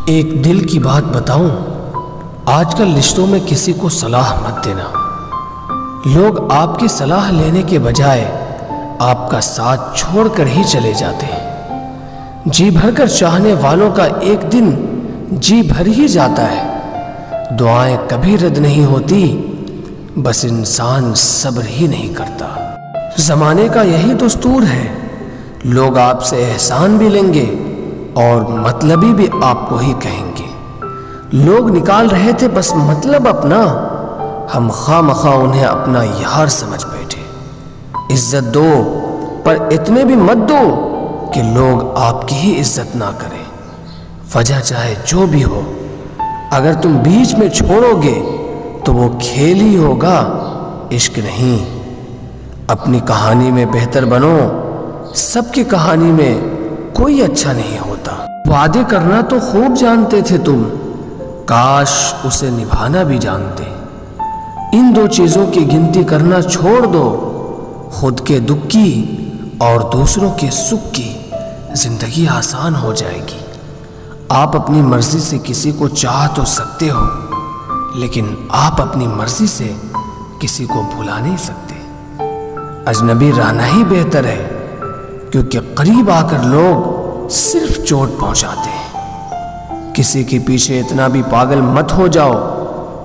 ایک دل کی بات بتاؤں، آج کل رشتوں میں کسی کو صلاح مت دینا۔ لوگ آپ کی صلاح لینے کے بجائے آپ کا ساتھ چھوڑ کر ہی چلے جاتے ہیں۔ جی بھر کر چاہنے والوں کا ایک دن جی بھر ہی جاتا ہے۔ دعائیں کبھی رد نہیں ہوتی، بس انسان صبر ہی نہیں کرتا۔ زمانے کا یہی دستور ہے، لوگ آپ سے احسان بھی لیں گے اور مطلبی بھی آپ کو ہی کہیں گے۔ لوگ نکال رہے تھے بس مطلب اپنا، ہم خواہ مخواہ انہیں اپنا یار سمجھ بیٹھے۔ عزت دو پر اتنے بھی مت دو کہ لوگ آپ کی ہی عزت نہ کریں۔ وجہ چاہے جو بھی ہو، اگر تم بیچ میں چھوڑو گے تو وہ کھیل ہی ہوگا، عشق نہیں۔ اپنی کہانی میں بہتر بنو، سب کی کہانی میں کوئی اچھا نہیں ہوتا۔ وعدے کرنا تو خوب جانتے تھے تم، کاش اسے نبھانا بھی جانتے۔ ان دو چیزوں کی گنتی کرنا چھوڑ دو، خود کے دکھ کی اور دوسروں کے سکھ کی، زندگی آسان ہو جائے گی۔ آپ اپنی مرضی سے کسی کو چاہ تو سکتے ہو، لیکن آپ اپنی مرضی سے کسی کو بھلا نہیں سکتے۔ اجنبی رہنا ہی بہتر ہے، کیونکہ قریب آ کر لوگ صرف چوٹ پہنچاتے ہیں۔ کسی کے پیچھے اتنا بھی پاگل مت ہو جاؤ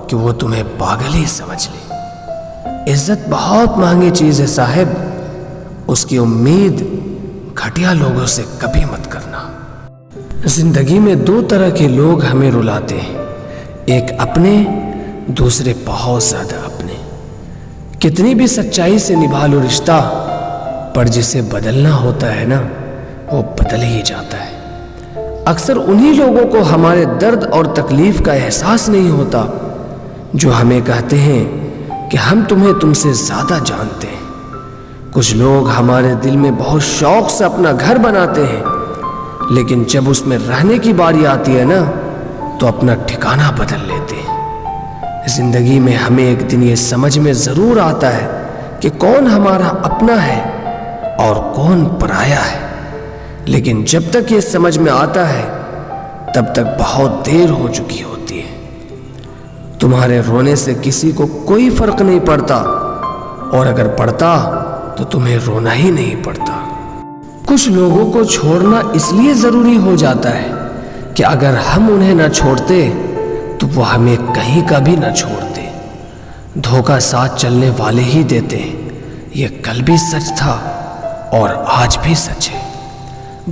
کہ وہ تمہیں پاگل ہی سمجھ لے۔ عزت بہت مہنگی چیز ہے صاحب، اس کی امید گھٹیا لوگوں سے کبھی مت کرنا۔ زندگی میں دو طرح کے لوگ ہمیں رلاتے ہیں، ایک اپنے، دوسرے بہت زیادہ اپنے۔ کتنی بھی سچائی سے نبھا لو رشتہ، پر جسے بدلنا ہوتا ہے نا، وہ بدل ہی جاتا ہے۔ اکثر انہی لوگوں کو ہمارے درد اور تکلیف کا احساس نہیں ہوتا جو ہمیں کہتے ہیں کہ ہم تمہیں تم سے زیادہ جانتے ہیں۔ کچھ لوگ ہمارے دل میں بہت شوق سے اپنا گھر بناتے ہیں، لیکن جب اس میں رہنے کی باری آتی ہے نا تو اپنا ٹھکانہ بدل لیتے ہیں۔ زندگی میں ہمیں ایک دن یہ سمجھ میں ضرور آتا ہے کہ کون ہمارا اپنا ہے اور کون پرایا ہے، لیکن جب تک یہ سمجھ میں آتا ہے تب تک بہت دیر ہو چکی ہوتی ہے۔ تمہارے رونے سے کسی کو کوئی فرق نہیں پڑتا، اور اگر پڑتا تو تمہیں رونا ہی نہیں پڑتا۔ کچھ لوگوں کو چھوڑنا اس لیے ضروری ہو جاتا ہے کہ اگر ہم انہیں نہ چھوڑتے تو وہ ہمیں کہیں کا بھی نہ چھوڑتے۔ دھوکہ ساتھ چلنے والے ہی دیتے ہیں، یہ کل بھی سچ تھا اور آج بھی سچ ہے۔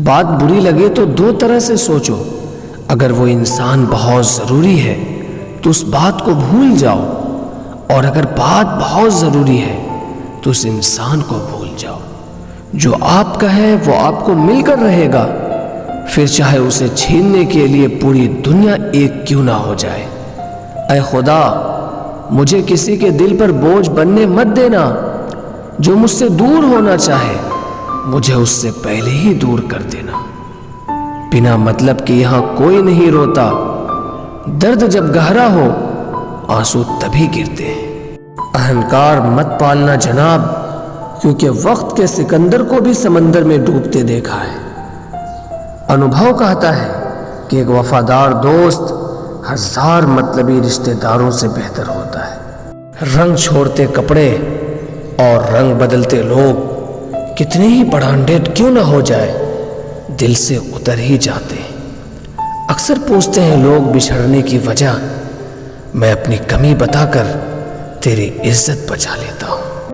بات بری لگے تو دو طرح سے سوچو، اگر وہ انسان بہت ضروری ہے تو اس بات کو بھول جاؤ، اور اگر بات بہت ضروری ہے تو اس انسان کو بھول جاؤ۔ جو آپ کا ہے وہ آپ کو مل کر رہے گا، پھر چاہے اسے چھیننے کے لیے پوری دنیا ایک کیوں نہ ہو جائے۔ اے خدا، مجھے کسی کے دل پر بوجھ بننے مت دینا۔ جو مجھ سے دور ہونا چاہے مجھے اس سے پہلے ہی دور کر دینا۔ بنا مطلب کہ یہاں کوئی نہیں روتا، درد جب گہرا ہو آنسو تبھی گرتے ہیں۔ اہنکار مت پالنا جناب، کیونکہ وقت کے سکندر کو بھی سمندر میں ڈوبتے دیکھا ہے۔ انوبھو کہتا ہے کہ ایک وفادار دوست ہزار مطلبی رشتہ داروں سے بہتر ہوتا ہے۔ رنگ چھوڑتے کپڑے اور رنگ بدلتے لوگ کتنے ہی برانڈیڈ کیوں نہ ہو جائے، دل سے اتر ہی جاتے ہیں۔ اکثر پوچھتے ہیں لوگ بچھڑنے کی وجہ، میں اپنی کمی بتا کر تیری عزت بچا لیتا ہوں۔